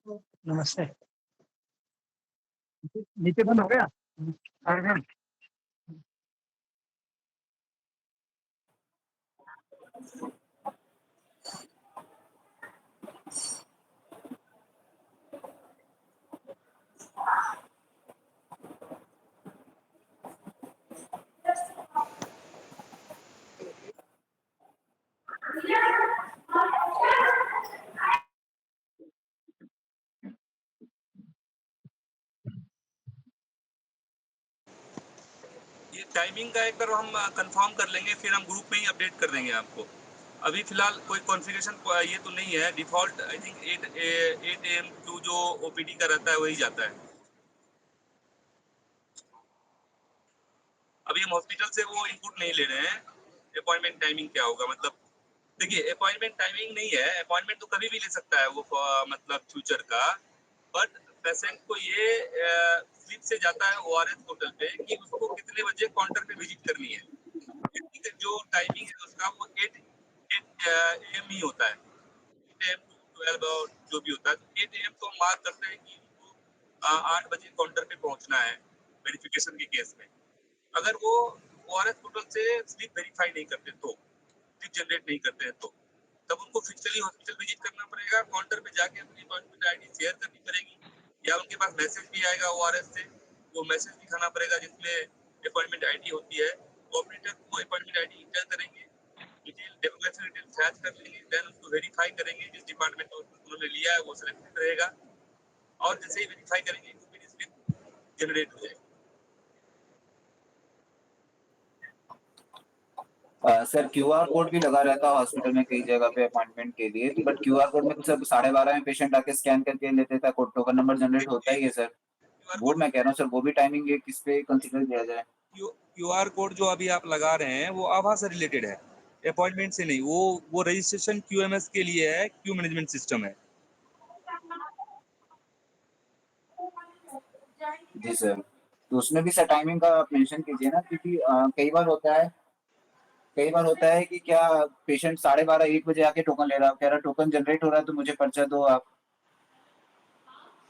नमस्ते। नीचे बंद हो गया? हाँ। ये टाइमिंग का एक बार हम कंफर्म कर लेंगे, फिर हम ग्रुप में ही अपडेट कर देंगे आपको। अभी फिलहाल कोई कॉन्फ़िगरेशन ये तो नहीं है, default I think 8 AM to जो ओपीडी का रहता है वही जाता है। अभी हम हॉस्पिटल से वो इनपुट नहीं ले रहे हैं, अपॉइंटमेंट टाइमिंग क्या होगा मतलब। देखिए अपॉइंटमेंट टाइमिंग नहीं है, अपॉइंटमेंट तो कभी भी ले सकता है वो मतलब फ्यूचर का। बट पेशेंट को ये स्लिप से जाता है ओआरएस पोर्टल पे कि उसको कितने बजे काउंटर पे विजिट करनी है। जो टाइमिंग है उसका वो 8 एम ही होता है। 8 एम टू 12 और जो भी होता है, तो 8 एम को हम मार्क करते हैं कि उनको 8 बजे काउंटर पे पहुंचना है वेरिफिकेशन के केस में। अगर वो ओआरएस पोर्टल से स्लिप वेरीफाई नहीं करते तो, स्लिप जनरेट नहीं करते हैं तो, तब उनको फिजिकली हॉस्पिटल विजिट करना पड़ेगा, काउंटर पे जाके अपनी अपॉइंटमेंट आईडी शेयर करनी पड़ेगी, या उनके पास मैसेज भी आएगा ओआरएस से, वो मैसेज दिखाना पड़ेगा जिसमें अपॉइंटमेंट आईडी होती है। ऑपरेटर को अपॉइंटमेंट आईडी इंटर करेंगे, डिटेल डेमोग्राफी डिटेल फैच कर लेंगे, देन उसको वेरीफाई करेंगे, जिस डिपार्टमेंट उन्होंने लिया है वो सिलेक्टेड रहेगा, और जैसे ही वेरीफाई करेंगे ओपीडी स्लिप जनरेट हो जाएगी। सर क्यूआर कोड भी लगा रहता है हॉस्पिटल में कई जगह पे अपॉइंटमेंट के लिए, बट क्यूआर कोड में तो सर 12:30 में पेशेंट आके स्कैन करके लेते था, कोड टोकन नंबर जनरेट होता ही है सर। क्यूआर वो कोड मैं कह रहा हूँ सर, वो भी टाइमिंग किस पे कंसीडर किया जाए? क्यूआर कोड जो अभी आप लगा रहे हैं वो आभा से रिलेटेड है, अपॉइंटमेंट से नहीं। वो रजिस्ट्रेशन क्यूएमएस के लिए है, क्यू मैनेजमेंट सिस्टम है। जी सर, तो उसमें भी सर टाइमिंग का आप मेंशन कीजिए ना, क्योंकि कई बार होता है कि क्या पेशेंट 12:30 1 बजे आके टोकन ले रहा है, कह रहा टोकन जनरेट हो रहा है तो मुझे पर्चा दो आप,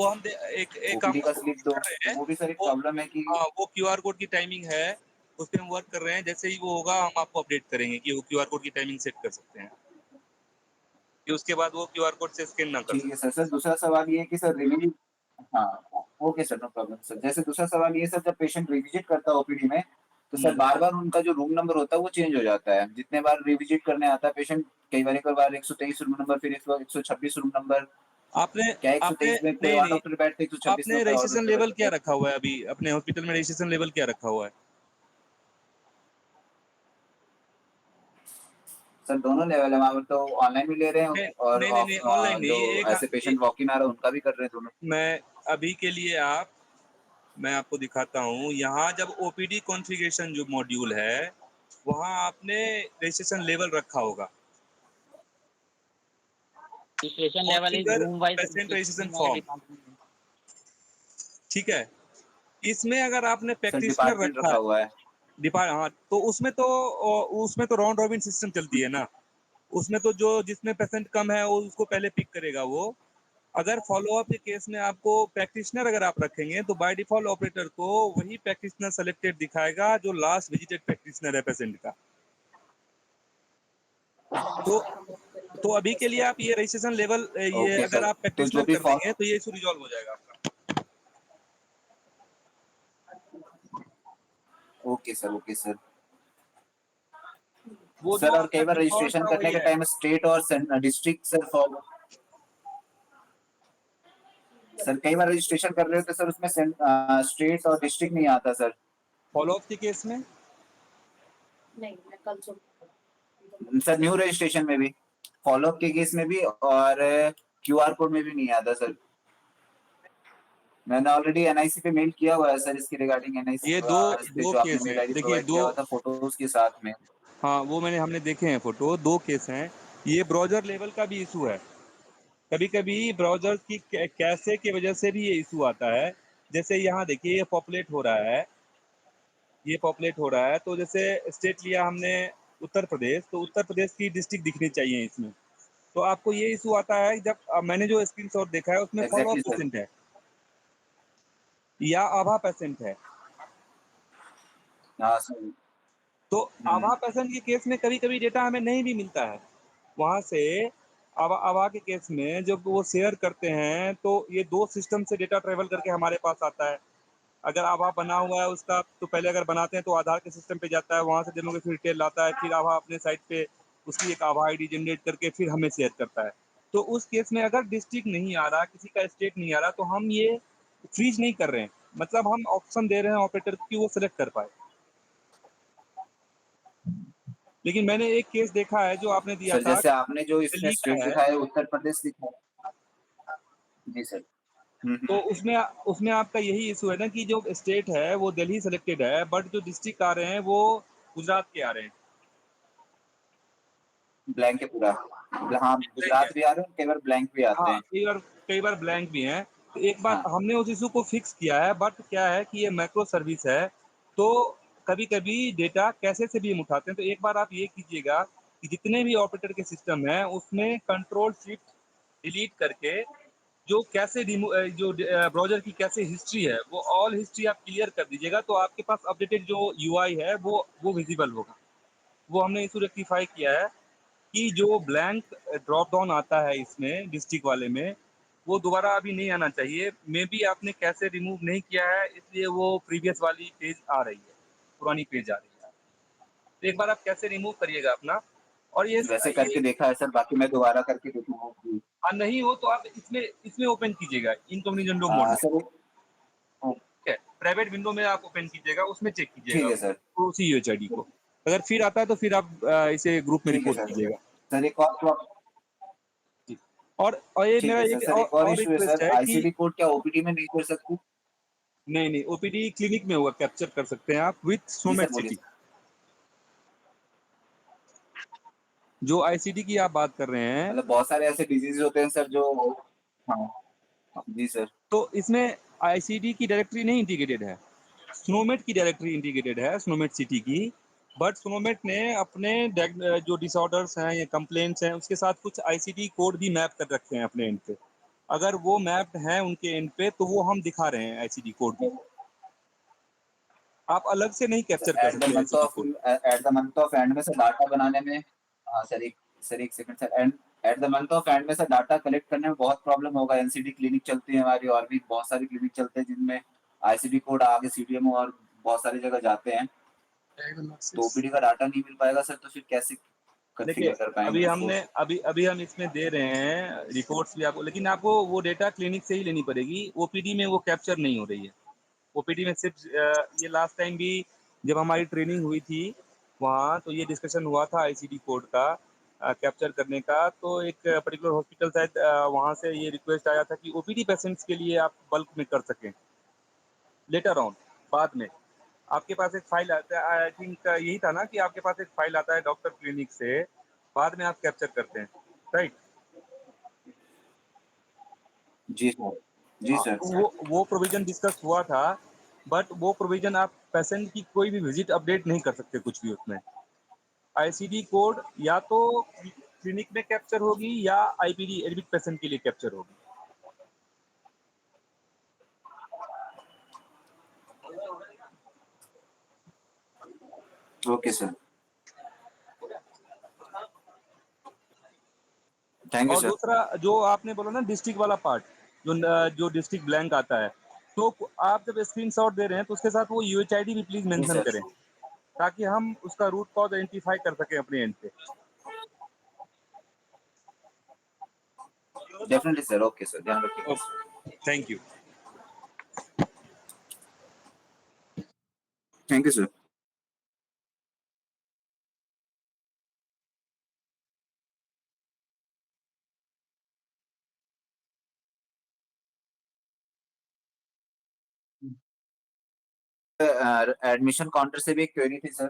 वो हम एक काम ओपीडी का स्लिप दो, कर रहे तो हैं। वो भी सर एक वो प्रॉब्लम है कि हाँ, वो क्यूआर कोड की टाइमिंग है, उस पे हम वर्क कर रहे हैं। जैसे ही वो होगा हम आपको अपडेट करेंगे कि वो क्यूआर कोड की टाइमिंग सेट कर सकते हैं कि उसके बाद वो क्यूआर कोड से स्कैन ना कर ठीक है सके। सर। सर दूसरा सवाल ये है कि सर रिविजिट, हाँ okay sir, no problem sir. जैसे दूसरा सवाल ये सर, जब पेशेंट रिविजिट करता है ओपीडी में, तो सर बार बार उनका जो रूम नंबर होता है वो चेंज हो जाता है, जितने बार रिविजिट करने आता है पेशेंट, कई बार 123 रूम नंबर, फिर 126 रूम नंबर, आपने क्या आपने 123 में कोई नहीं और नहीं, डॉक्टर बैठते 126 में आपने कोई और रजिस्ट्रेशन डॉक्टर लेवल बैठते क्या सर? रखा हुआ है अभी अपने हॉस्पिटल में? रजिस्ट्रेशन लेवल क्या रखा हुआ है? सर दोनों लेवल है वहाँ पर, तो ऑनलाइन भी ले रहे हैं नहीं और नहीं नहीं, नहीं ऑनलाइन जो नहीं। ऐसे पेशेंट वॉक इन आ रहा है उनका भी कर रहे हैं दोनों। मैं अभी के लिए मैं आपको दिखाता हूँ। यहाँ जब ओपीडी कॉन्फ़िगरेशन जो मॉड्यूल है, वहाँ आपने रजिस्ट्रेशन लेवल रखा होगा। Registration level is configure room wise patient registration registration form, department. ठीक है। इसमें अगर आपने सर प्रैक्टिशनर डिपार्टमेंट रखा रखा है, हुआ है। हाँ, तो उसमें तो राउंड रॉबिन सिस्टम चलती है ना। उसमें तो जो जिसमें पेशेंट कम है वो उसको पहले पिक करेगा वो। अगर फॉलोअप के केस में आपको प्रैक्टिशनर अगर आप रखेंगे तो बाय डिफॉल्ट ऑपरेटर को वही प्रैक्टिशनर सेलेक्टेड दिखाएगा जो लास्ट विजिटेड प्रैक्टिशनर है पेशेंट का। तो अभी के लिए आप ये रजिस्ट्रेशन लेवल ये ओके अगर सर, आप तो जो प्रैक्टिशनर भी कर देंगे तो ये इशू रिजॉल्व हो जाएगा आपका। Okay sir, okay sir. वो जो सर और आपका कई बार डिफॉल्ट रजिस्ट्रेशन था करने वही के है। टाइम स्टेट और डिस्ट्रिक्ट सर फॉलो, सर कई बार रजिस्ट्रेशन कर रहे हो तो सर उसमें स्टेट और डिस्ट्रिक्ट नहीं आता सर। फॉलोअप के केस में सर न्यू रजिस्ट्रेशन में भी, फॉलोअप के केस में भी, और क्यूआर कोड में भी नहीं आता सर। मैंने ऑलरेडी एनआईसी पे मेल किया हुआ है सर, इसके रिगार्डिंग एनआईसी ये दो इस पे दो जो आपने केस मेल हैं, आईडी देखिए प्रोवाइड दो। किया हुआ था फोटोज के साथ में। हाँ, वो हमने देखे हैं फोटो। दो केस हैं। ये ब्राउजर लेवल का भी इशू है। कभी कभी ब्राउजर की कैसे की वजह से भी ये इशू आता है। जैसे यहाँ देखिए ये पॉपुलेट हो रहा है, ये पॉपुलेट हो रहा है। तो जैसे स्टेट लिया हमने उत्तर प्रदेश, तो उत्तर प्रदेश की डिस्ट्रिक्ट दिखनी चाहिए इसमें। तो आपको ये इशू आता है जब मैंने जो स्क्रीनशॉट देखा है उसमें follow up exactly sir. Patient है या आभा पेशेंट है। हाँ सर। तो आभा पेशेंट के केस में कभी-कभी डेटा हमें नहीं भी मिलता है। वहाँ से आभा आभा के केस में जब वो शेयर करते हैं तो ये 2 सिस्टम से डेटा ट्रैवल करके हमारे पास आता है। अगर आभा बना हुआ है उसका तो पहले अगर बनाते हैं तो आधार के सिस्टम पे जाता है, वहाँ से डेमोग्राफी डिटेल लाता है, फिर आभा अपने साइट पे उसकी एक आभा आईडी जनरेट करके फिर हमें शेयर करता है। तो उस केस में अगर डिस्ट्रिक्ट नहीं आ रहा, किसी का स्टेट नहीं आ रहा तो हम ये फ्रीज नहीं कर रहे हैं। मतलब हम ऑप्शन दे रहे हैं ऑपरेटर को कि वो सिलेक्ट कर पाए। लेकिन मैंने एक केस देखा है जो आपने दिया सर था, जैसे आपने जो इसमें दिल्ली का स्टेट है, दिखाया उत्तर प्रदेश दिखाया। जी सर। तो उसमें उसमें आपका यही इशू है ना कि जो स्टेट है वो दिल्ली सेलेक्टेड है, बट जो डिस्ट्रिक्ट आ रहे हैं वो गुजरात के आ रहे हैं। ब्लैंक है पूरा। हाँ ठीक है। गुजरात भी आ रहे हैं, कई बार ब्लैंक भी आते हाँ, हैं। कई बार ब्लैंक भी हैं। तो एक बार हाँ हमने उस इशू को फिक्स किया है, बट क्या है कि ये मैक्रो सर्विस है, तो कभी-कभी डेटा कैसे से भी हम उठाते हैं। तो एक बार आप ये कीजिएगा कि जितने भी ऑपरेटर के सिस्टम हैं, उसमें कंट्रोल शिफ्ट डिलीट करके जो कैसे ब्राउज़र की कैसे हिस्ट्री है, वो ऑल हिस्ट्री आप क्लियर कर दीजिएगा, तो आपके पास अपडेटेड जो यूआई है, वो विज़िबल होगा। वो हमने इशू रेक्टिफ़ाई किया है कि जो ब्लैंक ड्रॉप डाउन आता है इसमें डिस्ट्रिक्ट वाले में, वो दोबारा अभी नहीं आना चाहिए। मेबी आपने कैसे रिमूव नहीं किया है, इसलिए वो प्रीवियस वाली पेज आ रही है, पुरानी पेज आ रही है। तो एक बार आप कैसे रिमूव करिएगा अपना, और वैसे ये करके देखा है सर, बाकी मैं दोबारा करके देखूंगा। नहीं हो तो आप इसमें इसमें ओपन कीजिएगा, इनकॉग्निटो विंडो मोड में। सर ठीक है, प्राइवेट विंडो में आप ओपन कीजिएगा, उसमें चेक कीजिएगा ठीक है सर। तो उसी यूएचआईडी को। अगर फिर आता है तो फिर आप इसे ग्रुप में ठीक है रिपोर्ट सर। कीजिएगा। सर एक और जी। और ये ठीक मेरा है सर। एक सर एक और और इशू है रिक्वेस्ट सर, है कि आईसीडी कोड क्या ओपीडी में नहीं कर सकती? नहीं ओपीडी क्लिनिक में होगा, कैप्चर कर सकते हैं आप विथ जी सर स्नोमेट बोलिए सिटी। सर। जो आईसीडी की आप बात कर रहे हैं, मतलब बहुत सारे ऐसे डिजीज होते हैं सर जो। हाँ जी सर। तो इसमें आईसीडी की डायरेक्टरी नहीं इंटीग्रेटेड है, स्नोमेट की डायरेक्टरी इंटीग्रेटेड है, स्नोमेट सिटी की। बट स्नोमेट ने अपने जो डिसऑर्डर्स हैं या कंप्लेंट्स हैं उसके साथ कुछ आईसीडी कोड भी मैप कर रखे हैं अपने एंड पे। अगर वो मैप्ड हैं उनके एंड पे तो वो हम दिखा रहे हैं आईसीडी कोड भी। आप अलग से नहीं कैप्चर कर सकते ICD code. At the month of and में सर डाटा बनाने में। हाँ सर एक second sir. And at the month of and में सर डाटा कलेक्ट करने में बहुत प्रॉब्लम होगा। एनसीडी क्लिनिक चलती है हमारी, और भी बहुत सारी क्लिनिक चलते हैं जिनमें आईसीडी कोड आगे सीडीएमओ और बहुत सारी जगह जाते हैं। तो ओपीडी का डाटा नहीं मिल पाएगा सर, तो फिर कैसे देखिए, कॉन्फ़िगर कर अभी पाएंगे उसको? हमने अभी हम इसमें दे रहे हैं रिपोर्ट्स भी आपको, लेकिन आपको वो डेटा क्लिनिक से ही लेनी पड़ेगी। ओपीडी में वो कैप्चर नहीं हो रही है। ओपीडी में सिर्फ ये लास्ट टाइम भी जब हमारी ट्रेनिंग हुई थी वहाँ, तो ये डिस्कशन हुआ था आईसीडी कोड का कैप्चर करने का। तो एक पर्टिकुलर हॉस्पिटल शायद वहाँ से ये रिक्वेस्ट आया था कि ओपीडी पेशेंट्स के लिए आप बल्क में कर सकें लेटर ऑन, बाद में। आपके पास एक फाइल आता है, आई थिंक यही था ना कि आपके पास एक फाइल आता है डॉक्टर क्लिनिक से, बाद में आप कैप्चर करते हैं, राइट? जी सर। जी हाँ, सर। तो वो प्रोविजन डिस्कस हुआ था, बट वो प्रोविजन आप पेशेंट की कोई भी विजिट अपडेट नहीं कर सकते कुछ भी उसमें। आईसीडी कोड या तो क्लिनिक में कैप्चर होगी या आईपीडी एडमिट पेशेंट के लिए कैप्चर होगी। Okay sir. थैंक यू और सर। दूसरा जो आपने बोला ना डिस्ट्रिक्ट वाला पार्ट, जो डिस्ट्रिक्ट ब्लैंक आता है, तो आप जब स्क्रीनशॉट दे रहे हैं तो उसके साथ वो यूएचआईडी भी प्लीज जी मेंशन सर। करें, ताकि हम उसका रूट कॉज आइडेंटिफाई कर सकें अपने एंड पे। Definitely sir. ओके सर, ध्यान रखिएगा। Okay, thank you. Thank you sir. Admission counter से भी एक क्वेरी थी सर,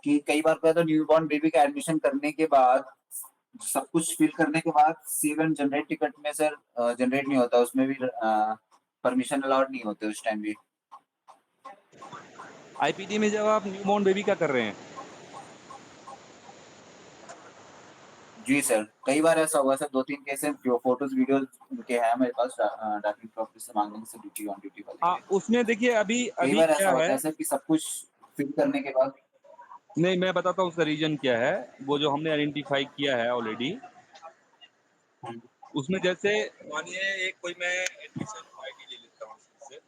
कि कई बार क्या तो न्यूबॉर्न बेबी का एडमिशन करने के बाद सब कुछ फिल करने के बाद सेव एंड जनरेट टिकट में सर जनरेट नहीं होता, उसमें भी परमिशन अलाउड नहीं होते उस टाइम भी। आईपीडी में जब आप न्यूबॉर्न बेबी का कर रहे हैं जी सर, कई बार ऐसा हुआ सर, 2-3 केस हैं जो फोटोज वीडियोज उनके हैं मेरे पास, डॉक्यूमेंट ऑफिस से मांगने से ड्यूटी ऑन ड्यूटी वाले हाँ, के। उसमें देखिए अभी कई अभी बार क्या ऐसा होता है, है सर कि सब कुछ फिल करने के बाद। नहीं मैं बताता हूँ उसका रीजन क्या है। वो जो हमने आइडेंटिफाई किया है ऑलरेडी, उसमें जैसे मानिए एक कोई मैं एडमिशन आईडी ले लेता हूँ उससे।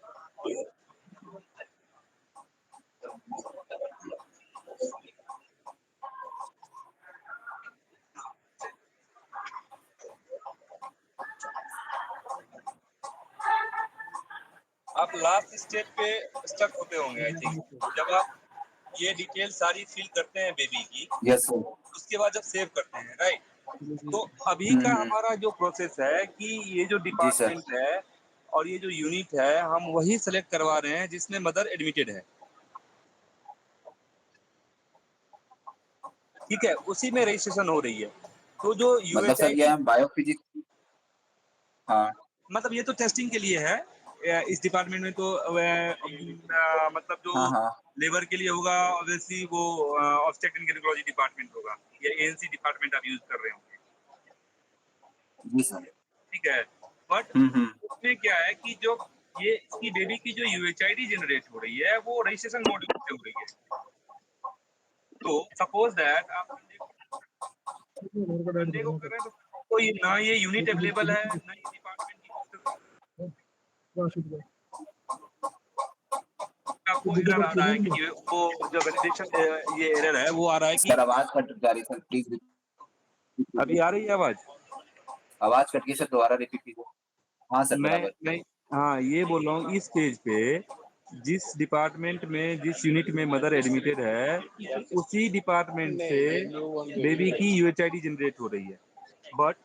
आप लास्ट स्टेप पे स्टक होते होंगे आई थिंक, जब आप ये डिटेल सारी फिल करते हैं बेबी की, यस सर। उसके बाद जब सेव करते हैं, राइट। तो अभी का हम्म। हमारा जो प्रोसेस है कि ये जो जी सर। डिपार्टमेंट है और ये जो यूनिट है, हम वही सेलेक्ट करवा रहे हैं जिसमें मदर एडमिटेड है, ठीक है, उसी में रजिस्ट्रेशन हो रही है। तो जो मतलब सर ये यूएचआईडी, हम बायोफिजिक्स। हाँ। मतलब ये तो टेस्टिंग के लिए है। इस डिपार्टमेंट में तो मतलब जो हाँ हाँ। लेबर के लिए होगा ऑब्वियसली वो ऑब्स्टेट्रिक एंड गायनेकोलॉजी डिपार्टमेंट होगा, या एएनसी डिपार्टमेंट आप यूज कर रहे होंगे, जी सर। ठीक है। बट हम्म। उसमें क्या है कि जो ये इसकी बेबी की जो यूएचआईडी जनरेट हो रही है वो रजिस्ट्रेशन मॉड्यूल से हो रही है। तो सपोज दैट आप संडे को कर रहे हैं, तो कोई ना ये यूनिट अवेलेबल है ना ये डिपार्टमेंट की आपको एरर आ रहा है कि वो जो वैलिडेशन ये एरर है वो आ रहा है कि सर आवाज कट जा रही सर, प्लीज। अभी आ रही है आवाज। आवाज कट गई सर, दोबारा रिपीट कीजिए। हाँ सर मैं बराबर। मैं हाँ ये बोल रहा हूँ, इस पेज पे जिस डिपार्टमेंट में जिस यूनिट में मदर एडमिटेड है, उसी डिपार्टमेंट से बेबी की यूएचआईडी जनरेट हो रही है। बट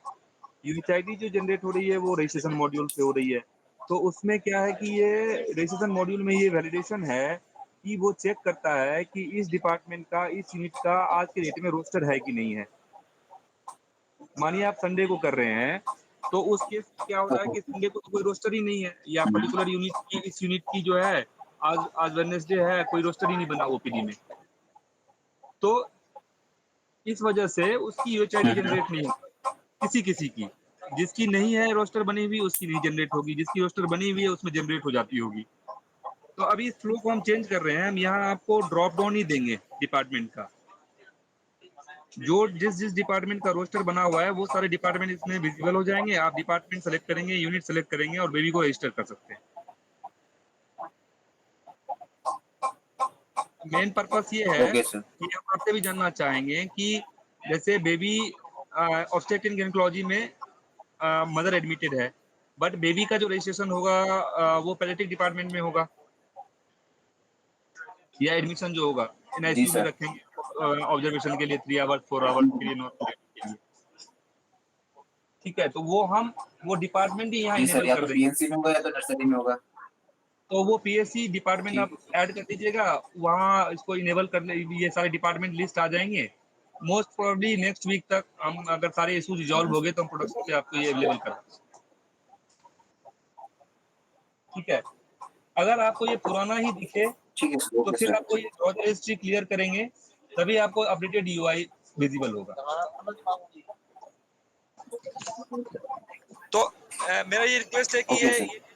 यूएचआईडी जो जनरेट हो रही है वो रजिस्ट्रेशन मॉड्यूल से हो रही है। तो उसमें क्या है कि ये रजिस्ट्रेशन मॉड्यूल में ये वैलिडेशन है कि वो चेक करता है कि इस डिपार्टमेंट का, इस यूनिट का आज के डेट में रोस्टर है कि नहीं है। मानिए आप संडे को कर रहे हैं, तो उस केस में क्या हो रहा है कि संडे को तो कोई रोस्टर ही नहीं है, या पर्टिकुलर यूनिट की, इस यूनिट की जो है आज आज वेडनेसडे है, कोई रोस्टर ही नहीं बना ओपीडी में। तो इस वजह से उसकी यूएचआईडी जनरेट नहीं होगी किसी किसी की। जिसकी नहीं है रोस्टर बनी हुई उसकी नहीं जनरेट होगी, जिसकी रोस्टर बनी हुई है उसमें जनरेट हो जाती होगी। तो अभी इस फ्लो को हम चेंज कर रहे हैं, हम यहाँ आपको ड्रॉप डाउन ही देंगे डिपार्टमेंट का। जो जिस जिस डिपार्टमेंट का रोस्टर बना हुआ है वो सारे डिपार्टमेंट इसमें विजिबल हो जाएंगे। आप डिपार्टमेंट सेलेक्ट करेंगे, यूनिट सेलेक्ट करेंगे और बेबी को रजिस्टर कर सकते हैं। मेन पर्पस ये है ओके सर। कि हम आपसे भी जानना चाहेंगे कि जैसे बेबी ऑब्स्टेट्रिक एंड गायनेकोलॉजी में मदर एडमिटेड है, बट बेबी का जो रजिस्ट्रेशन होगा वो पेडियाट्रिक डिपार्टमेंट में होगा, या एडमिशन जो होगा जी एनआईसीयू में सर। रखेंगे ऑब्जर्वेशन के लिए 3 आवर्स 4 आवर्स के लिए, नॉर्मल के लिए, ठीक है। तो वो डिपार्टमेंट ही यहाँ जी सर, इनेबल या कर तो देंगे। पीएनसी में होगा या तो नर्सरी में होगा। तो वो पीएससी डिपार्टमेंट आप ठीक। ऐड कर दीजिएगा, वहाँ इसको इनेबल करने ये सारे डिपार्टमेंट लिस्ट आ जाएंगे। मोस्ट प्रोबेबली नेक्स्ट वीक तक हम अगर सारे इशूज रिजॉल्व हो गए तो हम प्रोडक्शन पे आपको ये अवेलेबल कर देंगे, ठीक है। अगर आपको ये पुराना ही दिखे ठीक है सर। तो ओके फिर सर। आपको ये ब्राउजर हिस्ट्री क्लियर करेंगे, तभी आपको अपडेटेड यूआई विजिबल होगा। तो मेरा ये रिक्वेस्ट है कि ओके ये सर।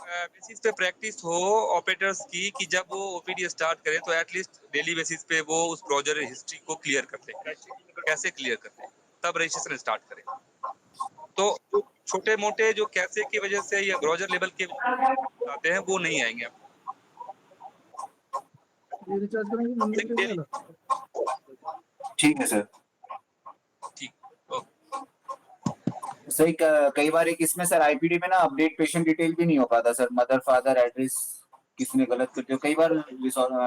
बेसिस पे प्रैक्टिस हो ऑपरेटर्स की, कि जब वो ओपीडी स्टार्ट करें तो एटलीस्ट डेली बेसिस पे वो उस ब्राउजर हिस्ट्री को क्लियर कर लें। कैसे क्लियर कर लें, तब रजिस्ट्रेशन स्टार्ट करें। तो जो छोटे मोटे जो कैसे की वजह से या ब्राउजर लेवल के आते हैं वो नहीं आएंगे आप रिचार्ज करेंगे नंबर पे नहीं डेली। वाला। ठीक है सर। ठीक, ओके। सही कई बार एक इसमें सर आईपीडी में ना अपडेट पेशेंट डिटेल भी नहीं हो पाता सर, मदर फादर एड्रेस किसी ने गलत कर दिया। कई बार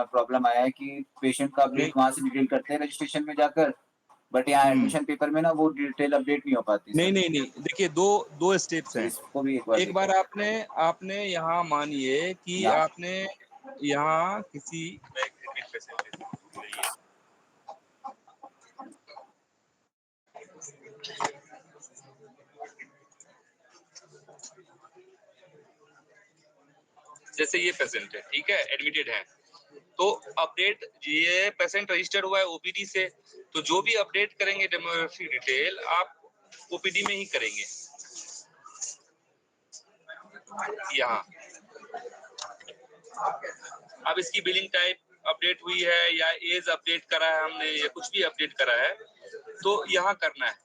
प्रॉब्लम आया है कि पेशेंट का नहीं अपडेट वहां से डिटेल करते हैं रजिस्ट्रेशन में जाकर, बट यहाँ एडमिशन पेपर में ना वो डिटेल अपडेट नहीं हो पाती नहीं सर। नहीं नहीं, देखिए दो दो स्टेप्स तो हैं। इसको भी एक बार एक बार देखिए। आपने आपने यहाँ मानिए कि यहाँ। आपने यहाँ किसी मैं एक मिनट पे से रहिए। जैसे ये पेशेंट है, ठीक है, एडमिटेड है, तो अपडेट ये पेशेंट रजिस्टर्ड हुआ है ओपीडी से, तो जो भी अपडेट करेंगे डेमोग्राफी डिटेल आप ओपीडी में ही करेंगे। यहाँ अब इसकी बिलिंग टाइप अपडेट हुई है या एज अपडेट करा है हमने या कुछ भी अपडेट करा है तो यहाँ करना है।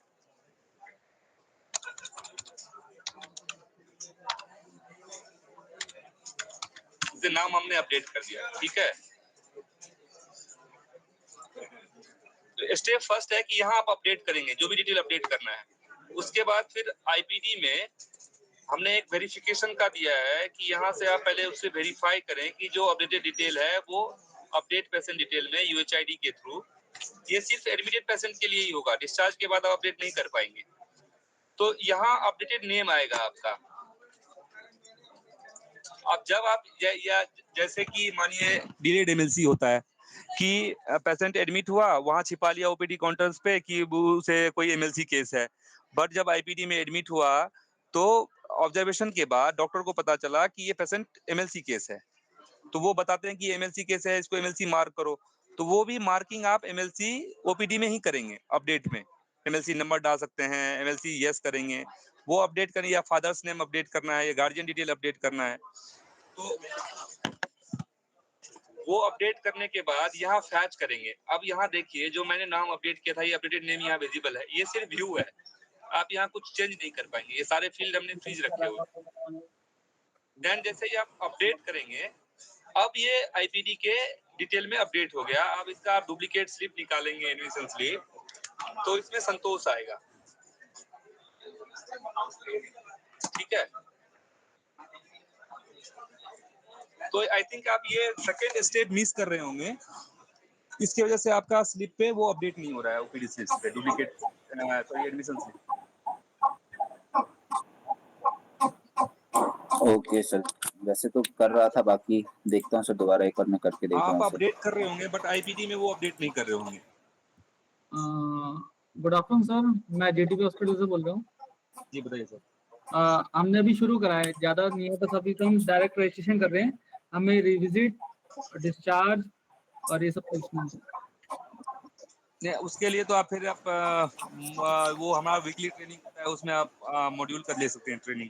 इसे नाम हमने अपडेट कर दिया, ठीक है। तो स्टेप फर्स्ट है कि यहाँ आप अपडेट करेंगे जो भी डिटेल अपडेट करना है। उसके बाद फिर आईपीडी में हमने एक वेरिफिकेशन का दिया है कि यहाँ से आप पहले उससे वेरीफाई करें कि जो अपडेटेड डिटेल है वो अपडेट पेशेंट डिटेल में यूएचआईडी के थ्रू, ये सिर्फ एडमिटेड पेशेंट के लिए ही होगा, डिस्चार्ज के बाद आप अपडेट नहीं कर पाएंगे। तो यहाँ अपडेटेड नेम आएगा आपका। अब जब आप या जैसे कि मानिए डिलेड एमएलसी होता है कि पेशेंट एडमिट हुआ, वहां छिपा लिया ओपीडी काउंटर्स पे कि उसे कोई एमएलसी केस है, बट जब आईपीडी में एडमिट हुआ तो ऑब्जर्वेशन के बाद डॉक्टर को पता चला कि ये पेशेंट एमएलसी केस है, तो वो बताते हैं कि एमएलसी केस है, इसको एमएलसी मार्क करो। तो वो भी मार्किंग आप एमएलसी ओपीडी में ही करेंगे। अपडेट में एमएलसी नंबर डाल सकते हैं, एमएलसी यस करेंगे, वो अपडेट करें, या फादर्स नेम अपडेट करना है या गार्जियन डिटेल अपडेट करना है। तो वो अपडेट करने के बाद यहाँ फैच करेंगे। अब यहाँ देखिए जो मैंने नाम अपडेट किया था, ये अपडेटेड नेम यहाँ विजिबल है, ये सिर्फ व्यू है, आप यहाँ कुछ चेंज नहीं कर पाएंगे, ये सारे फील्ड हमने फ्रीज रखे हुए। देन जैसे ही आप अपडेट करेंगे, अब ये आईपीडी के डिटेल में अपडेट हो गया। अब इसका आप डुप्लीकेट स्लिप निकालेंगे, एडमिशन स्लिप, तो इसमें संतोष आएगा, ठीक है। तो आई थिंक आप ये सेकेंड स्टेप मिस कर रहे होंगे, इसकी वजह से आपका स्लिप पे वो अपडेट नहीं हो रहा है, ओपीडी स्लिप पे duplicate sorry admission slip. Okay sir, वैसे तो कर रहा था, बाकी देखता हूँ सर, दोबारा एक बार मैं करके देख रहा आप हूँ सर। अपडेट कर रहे होंगे बट आईपीडी में वो अपडेट नहीं कर रहे होंगे। गुड आफ्टरनून सर, मैं जेटीबी हॉस्पिटल से बोल रहा हूँ। जी बताइए सर। हमने अभी शुरू करा है, ज़्यादा नहीं है, बस अभी तो हम डायरेक्ट रजिस्ट्रेशन कर रहे हैं। हमें रिविजिट, डिस्चार्ज और ये सब कुछ नहीं। नहीं, उसके लिए तो आप फिर आप वो हमारा वीकली ट्रेनिंग होता है, उसमें आप मॉड्यूल कर ले सकते हैं, ट्रेनिंग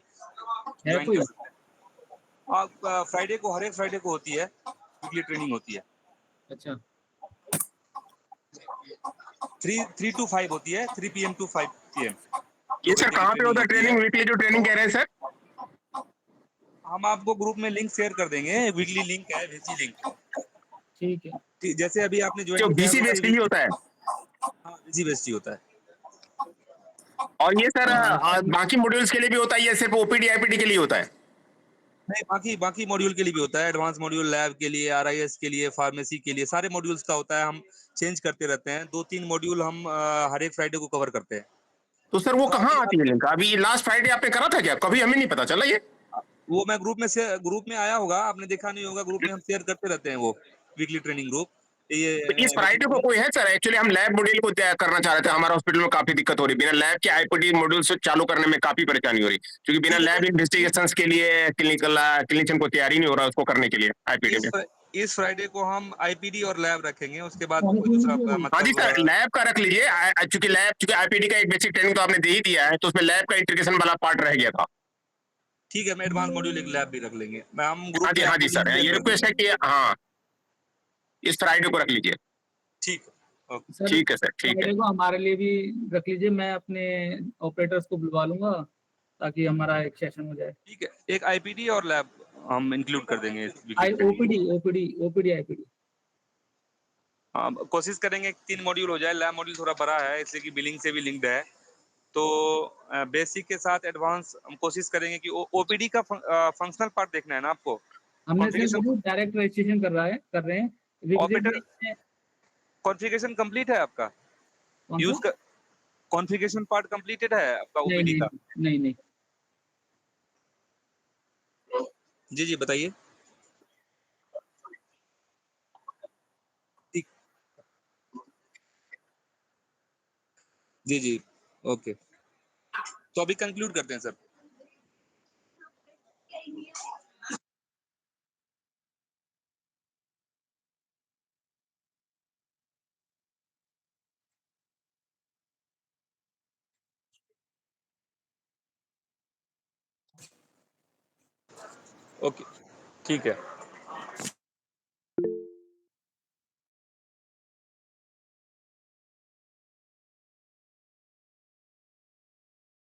है ज्वाइन कोई? कर सकते हैं। आप फ्राइडे को, हर एक फ्राइडे को होती है, वीकली ट्रेनिंग होती है। अच्छा, 3 to 5 होती है, 3 PM to 5 PM। ये सर कहाँ पे होता है ट्रेनिंग, वीकली जो ट्रेनिंग कह रहे हैं सर? हम आपको ग्रुप में लिंक शेयर कर देंगे, वीकली लिंक है, भेजी लिंक। ठीक है। जैसे अभी आपने जो ज्वाइन किया है बीसी बेस पे ही होता है। हाँ, बीसी बेस्ड ही होता है। और ये सर सर, बाकी मॉड्यूल्स के लिए भी होता है या सिर्फ ओपीडी आईपीडी के लिए होता है? नहीं, बाकी मॉड्यूल के लिए भी होता है, एडवांस मॉड्यूल, लैब के लिए, आरआईएस के लिए, फार्मेसी के लिए, सारे मॉड्यूल्स का होता है। हम चेंज करते रहते हैं, 2-3 मॉड्यूल हम हर एक फ्राइडे को कवर करते हैं। तो सर वो तो कहाँ आती है लिंक? अभी लास्ट फ्राइडे आपने करा था क्या? कभी हमें नहीं पता चला ये। वो मैं ग्रुप में आया होगा, आपने देखा नहीं होगा, ग्रुप में हम शेयर करते रहते हैं, वो वीकली ट्रेनिंग ग्रुप। तो इस फ्राइडे को कोई है सर? एक्चुअली हम लैब मॉड्यूल को तैयार करना चाह रहे थे, हमारा हॉस्पिटल में काफी दिक्कत हो रही, बिना लैब के आईपीडी मॉड्यूल से चालू करने में काफी परेशानी हो रही, क्योंकि बिना लैब इन्वेस्टिगेशन के लिए क्लिनिशियन को तैयारी नहीं हो रहा उसको करने के लिए आईपीडी में। इस फ्राइडे को हम आईपीडी और लैब रखेंगे, उसके बाद कोई दूसरा हाँ जी सर, मतलब लैब का रख लीजिए, क्योंकि आईपीडी का एक बेसिक ट्रेनिंग तो आपने दे ही दिया है, तो उसमें लैब का इंटीग्रेशन वाला पार्ट रह गया था। ठीक है, मैं एडवांस मॉड्यूल एक लैब भी रख लेंगे, मैं हम ग्रुप हाँ पे जी आपको सर, लिंक शेयर ये कर रिक्वेस्ट है देंगे। कि हाँ इस फ्राइडे को रख लीजिए। ठीक है, ओके। सर ठीक है सर, ठीक है। फ्राइडे को हमारे लिए भी रख लीजिए, मैं अपने ऑपरेटर्स को बुलवा लूंगा ताकि हमारा एक सेशन हो जाए। ठीक है, एक आईपीडी और लैब हम इंक्लूड कर देंगे इस वीकली आई ट्रेनिंग में। OPD IPD. हाँ, कोशिश करेंगे 3 मॉड्यूल हो जाए, लैब मॉड्यूल थोड़ा बड़ा है इसलिए कि बिलिंग से भी लिंक्ड है, तो बेसिक के साथ एडवांस हम कोशिश करेंगे कि ओपीडी का फंक्शनल पार्ट देखना है ना आपको। हमने कॉन्फ़िगरेशन, सिर्फ डायरेक्ट रजिस्ट्रेशन कर रहे हैं। रिविजिट ऑपरेटर नहीं है। कॉन्फ़िगरेशन कंप्लीट है आपका? कौन सा? यूज का कॉन्फ़िगरेशन पार्ट कंप्लीटेड है आपका नहीं ओपीडी नहीं का? नहीं नहीं। जी जी बताइए। ठीक, जी जी, ओके, तो अभी कंक्लूड करते हैं सर। ओके ठीक है